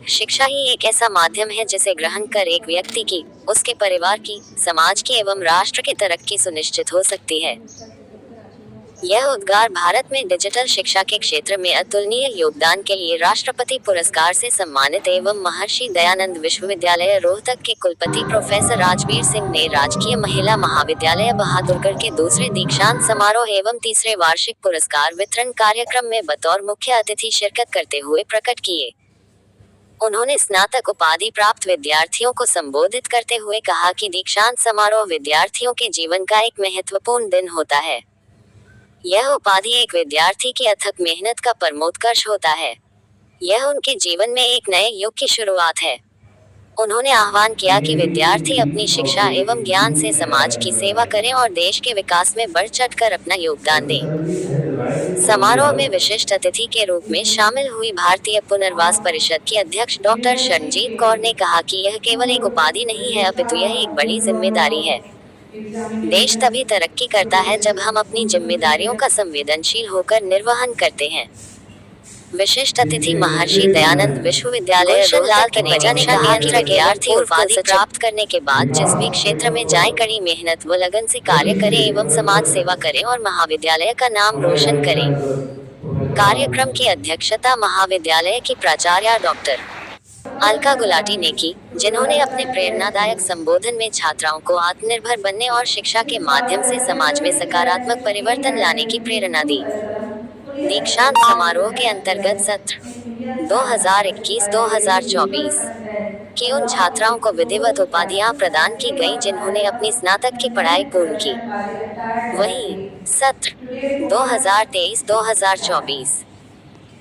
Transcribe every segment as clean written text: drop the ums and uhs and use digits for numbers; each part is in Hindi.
शिक्षा ही एक ऐसा माध्यम है जिसे ग्रहण कर एक व्यक्ति की, उसके परिवार की, समाज की एवं राष्ट्र की तरक्की सुनिश्चित हो सकती है। यह उद्गार भारत में डिजिटल शिक्षा के क्षेत्र में अतुलनीय योगदान के लिए राष्ट्रपति पुरस्कार से सम्मानित एवं महर्षि दयानंद विश्वविद्यालय रोहतक के कुलपति प्रोफेसर राजवीर सिंह ने राजकीय महिला महाविद्यालय बहादुरगढ़ के दूसरे दीक्षांत समारोह एवं तीसरे वार्षिक पुरस्कार वितरण कार्यक्रम में बतौर मुख्य अतिथि शिरकत करते हुए प्रकट किए। उन्होंने स्नातक उपाधि प्राप्त विद्यार्थियों को संबोधित करते हुए कहा कि दीक्षांत समारोह विद्यार्थियों के जीवन का एक महत्वपूर्ण दिन होता है। यह उपाधि एक विद्यार्थी की अथक मेहनत का परमोत्कर्ष होता है। यह उनके जीवन में एक नए युग की शुरुआत है। उन्होंने आह्वान किया कि विद्यार्थी अपनी शिक्षा एवं ज्ञान से समाज की सेवा करें और देश के विकास में बढ़ चढ़कर अपना योगदान दें। समारोह में विशिष्ट अतिथि के रूप में शामिल हुई भारतीय पुनर्वास परिषद की अध्यक्ष डॉक्टर शरणजीत कौर ने कहा कि यह केवल एक उपाधि नहीं है, अपितु यह एक बड़ी जिम्मेदारी है। देश तभी तरक्की करता है जब हम अपनी जिम्मेदारियों का संवेदनशील होकर निर्वहन करते हैं। विशिष्ट अतिथि महर्षि दयानंद विश्वविद्यालय रोहतक के नेजा ने कहा कि विद्यार्थी उपाधि प्राप्त करने के बाद जिस भी क्षेत्र में जाए कड़ी मेहनत व लगन से कार्य करें एवं समाज सेवा करें और महाविद्यालय का नाम रोशन करें। कार्यक्रम की अध्यक्षता महाविद्यालय की प्राचार्य डॉक्टर अलका गुलाटी ने की, जिन्होंने अपने प्रेरणादायक संबोधन में छात्राओं को आत्मनिर्भर बनने और शिक्षा के माध्यम से समाज में सकारात्मक परिवर्तन लाने की प्रेरणा दी। दीक्षांत समारोह के अंतर्गत सत्र 2021-2024 की उन छात्राओं को विधिवत उपाधियां प्रदान की गईं जिन्होंने अपनी स्नातक की पढ़ाई पूर्ण की। वहीं सत्र 2023-2024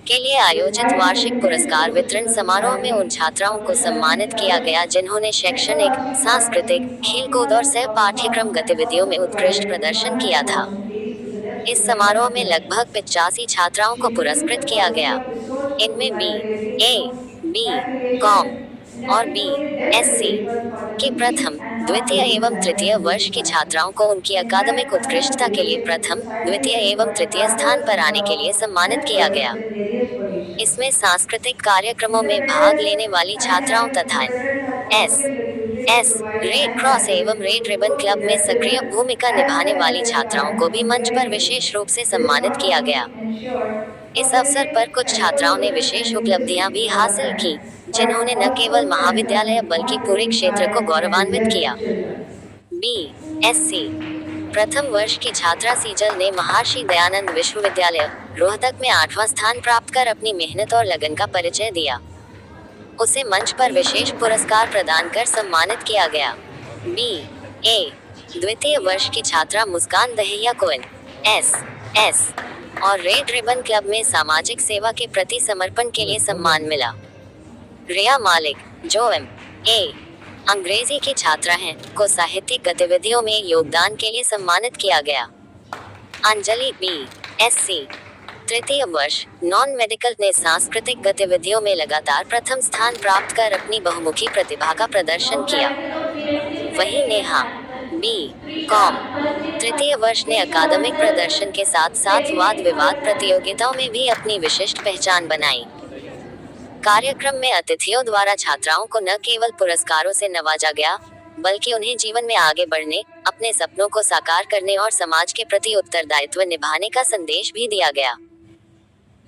के लिए आयोजित वार्षिक पुरस्कार वितरण समारोह में उन छात्राओं को सम्मानित किया गया जिन्होंने शैक्षणिक, सांस्कृतिक, खेलकूद और सह पाठ्यक्रम गतिविधियों में उत्कृष्ट प्रदर्शन किया था। इस समारोह में लगभग 85 छात्राओं को पुरस्कृत किया गया। इनमें बी.कॉम और बी.एससी के प्रथम, द्वितीय एवं तृतीय वर्ष की छात्राओं को उनकी अकादमिक उत्कृष्टता के लिए प्रथम, द्वितीय एवं तृतीय स्थान पर आने के लिए सम्मानित किया गया। इसमें सांस्कृतिक कार्यक्रमों में भाग लेने वाली छात्राओं तथा एस रेड क्रॉस एवं रेड रिबन क्लब में सक्रिय भूमिका निभाने वाली छात्राओं को भी मंच पर विशेष रूप से सम्मानित किया गया। इस अवसर पर कुछ छात्राओं ने विशेष उपलब्धियां भी हासिल की, जिन्होंने न केवल महाविद्यालय बल्कि पूरे क्षेत्र को गौरवान्वित किया। बी.एससी प्रथम वर्ष की छात्रा सीजल ने महर्षि दयानंद विश्वविद्यालय रोहतक में 8वां स्थान प्राप्त कर अपनी मेहनत और लगन का परिचय दिया। उसे मंच पर विशेष पुरस्कार प्रदान कर सम्मानित किया गया। बी.ए द्वितीय वर्ष की छात्रा मुस्कान दहिया को एस और रेड रिबन क्लब में सामाजिक सेवा के प्रति समर्पण के लिए सम्मान मिला। रिया मालिक, जो एम.ए अंग्रेजी की छात्रा हैं, को साहित्यिक गतिविधियों में योगदान के लिए सम्मानित किया गया। अंजलि बी.एससी तृतीय वर्ष नॉन मेडिकल ने सांस्कृतिक गतिविधियों में लगातार प्रथम स्थान प्राप्त कर अपनी बहुमुखी प्रतिभा का प्रदर्शन किया। वहीं नेहा बी.कॉम तृतीय वर्ष ने अकादमिक प्रदर्शन के साथ साथ वाद विवाद प्रतियोगिताओं में भी अपनी विशिष्ट पहचान बनाई। कार्यक्रम में अतिथियों द्वारा छात्राओं को न केवल पुरस्कारों से नवाजा गया, बल्कि उन्हें जीवन में आगे बढ़ने, अपने सपनों को साकार करने और समाज के प्रति उत्तरदायित्व निभाने का संदेश भी दिया गया।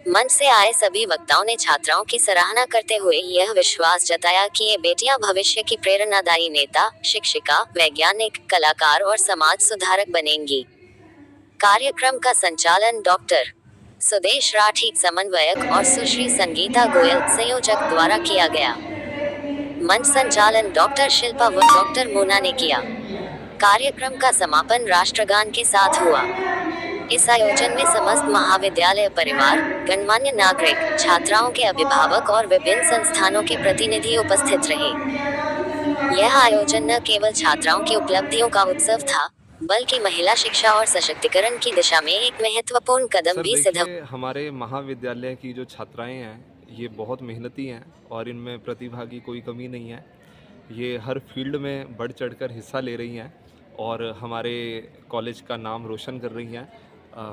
मंच से आए सभी वक्ताओं ने छात्राओं की सराहना करते हुए यह विश्वास जताया कि ये बेटियां भविष्य की प्रेरणादायी नेता, शिक्षिका, वैज्ञानिक, कलाकार और समाज सुधारक बनेंगी। कार्यक्रम का संचालन डॉक्टर सुदेश राठी समन्वयक और सुश्री संगीता गोयल संयोजक द्वारा किया गया। मंच संचालन डॉक्टर शिल्पा व डॉक्टर मोना ने किया। कार्यक्रम का समापन राष्ट्रगान के साथ हुआ। इस आयोजन में समस्त महाविद्यालय परिवार, गणमान्य नागरिक, छात्राओं के अभिभावक और विभिन्न संस्थानों के प्रतिनिधि उपस्थित रहे। यह आयोजन न केवल छात्राओं की उपलब्धियों का उत्सव था, बल्कि महिला शिक्षा और सशक्तिकरण की दिशा में एक महत्वपूर्ण कदम भी सिद्ध। हमारे महाविद्यालय की जो छात्राएं हैं, ये बहुत मेहनती हैं और इनमें प्रतिभा की कोई कमी नहीं है। ये हर फील्ड में बढ़ चढ़कर हिस्सा ले रही हैं और हमारे कॉलेज का नाम रोशन कर रही हैं।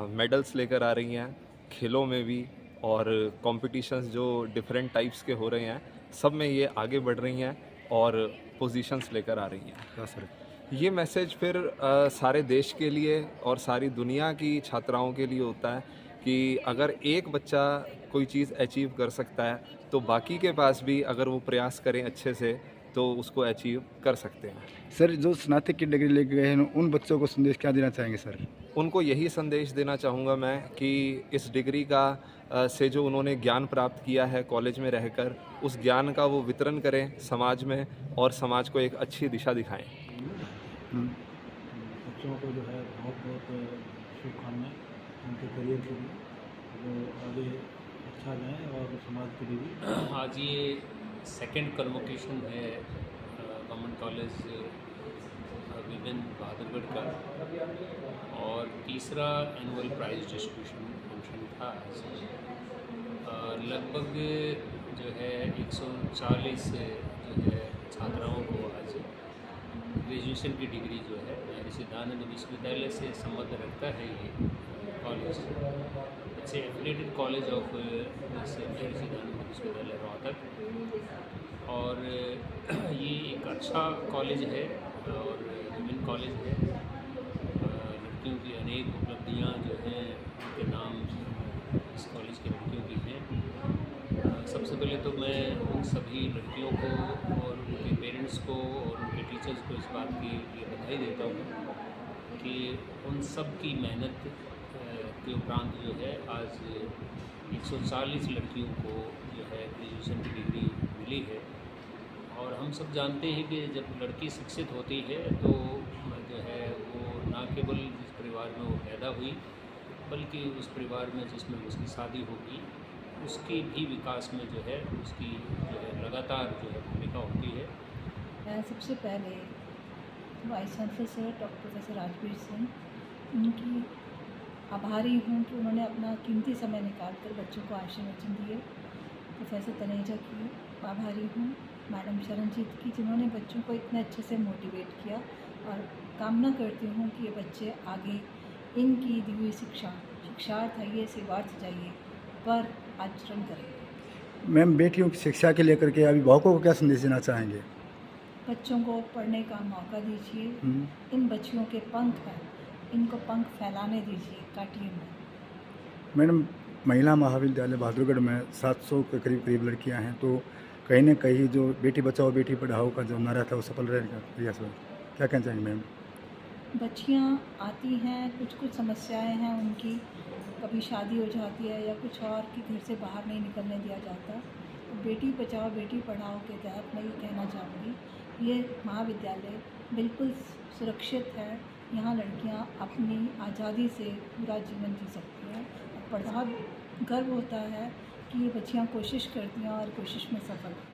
मेडल्स लेकर आ रही हैं, खेलों में भी और कॉम्पिटिशन्स जो डिफरेंट टाइप्स के हो रहे हैं, सब में ये आगे बढ़ रही हैं और पोजीशंस लेकर आ रही हैं। क्या सर? ये मैसेज फिर सारे देश के लिए और सारी दुनिया की छात्राओं के लिए होता है कि अगर एक बच्चा कोई चीज़ अचीव कर सकता है तो बाकी के पास भी अगर वो प्रयास करें अच्छे से तो उसको अचीव कर सकते हैं। सर जो स्नातक की डिग्री लेके गए हैं उन बच्चों को संदेश क्या देना चाहेंगे सर? उनको यही संदेश देना चाहूँगा मैं कि इस डिग्री का से जो उन्होंने ज्ञान प्राप्त किया है कॉलेज में रहकर, उस ज्ञान का वो वितरण करें समाज में और समाज को एक अच्छी दिशा दिखाएं। बच्चों को जो है बहुत बहुत शुभकामनाएं उनके करियर के लिए, वो आगे अच्छा जाएं और समाज के लिए भी। आज ये सेकंड कन्वोकेशन है गवर्नमेंट कॉलेज विमेन बहादुरगढ़ का, और तीसरा एनुअल प्राइज डिस्ट्रीब्यूशन फंक्शन था आज। लगभग जो है 140 जो है छात्राओं को आज ग्रेजुएशन की डिग्री जो है महर्षि दयानंद विश्वविद्यालय से संबंध रखता है ये college. It's affiliated college of Maharshi Dayanand विश्वविद्यालय रोहतक, और ये एक अच्छा कॉलेज है और वुमेन कॉलेज है। लड़कियों की अनेक उपलब्धियां जो हैं उनके नाम इस कॉलेज की लड़कियों की हैं। सबसे पहले तो मैं उन सभी लड़कियों को और उनके पेरेंट्स को और उनके टीचर्स को इस बात की लिए बधाई देता हूँ कि उन सब की मेहनत के उपरांत जो है आज 140 लड़कियों को जो है ग्रेजुएशन की डिग्री मिली है। और हम सब जानते हैं कि जब लड़की शिक्षित होती है तो जो है वो ना केवल जिस परिवार में वो पैदा हुई, बल्कि उस परिवार में जिसमें उसकी शादी होगी उसके भी विकास में जो है उसकी जो है लगातार जो है भूमिका होती है। मैं सबसे पहले vice chancellor sir doctor professor Rajveer Singh उनकी आभारी हूँ कि उन्होंने अपना कीमती समय निकालकर बच्चों को आशीर्वचन दिए। प्रोफेसर तनेजा की आभारी हूँ, मैडम शरणजीत की जिन्होंने बच्चों को इतने अच्छे से मोटिवेट किया, और कामना करती हूँ कि ये बच्चे आगे इनकी दी हुई शिक्षार्थ है ये सेवार्थ चाहिए पर आचरण करें। मैम बेटियों की शिक्षा के लेकर के अभिभावकों को क्या संदेश देना चाहेंगे? बच्चों को पढ़ने का मौका दीजिए। इन बच्चियों के पंख हैं, इनको पंख फैलाने दीजिए, काटिए मत। मैडम महिला महाविद्यालय बहादुरगढ़ में 700 के करीब लड़कियां हैं, तो कहीं ना कहीं जो बेटी बचाओ बेटी पढ़ाओ का जो नारा था वो सफल रहेगा प्रयास में, क्या कहना चाहेंगे मैम? बच्चियाँ आती हैं, कुछ समस्याएं हैं उनकी, कभी शादी हो जाती है या कुछ और कि घर से बाहर नहीं निकलने दिया जाता। तो बेटी बचाओ बेटी पढ़ाओ के तहत मैं ये कहना चाहूँगी, ये महाविद्यालय बिल्कुल सुरक्षित है। यहाँ लड़कियाँ अपनी आज़ादी से पूरा जीवन जी सकती हैं। बहुत गर्व होता है कि ये बच्चियाँ कोशिश करती हैं और कोशिश में सफल हैं।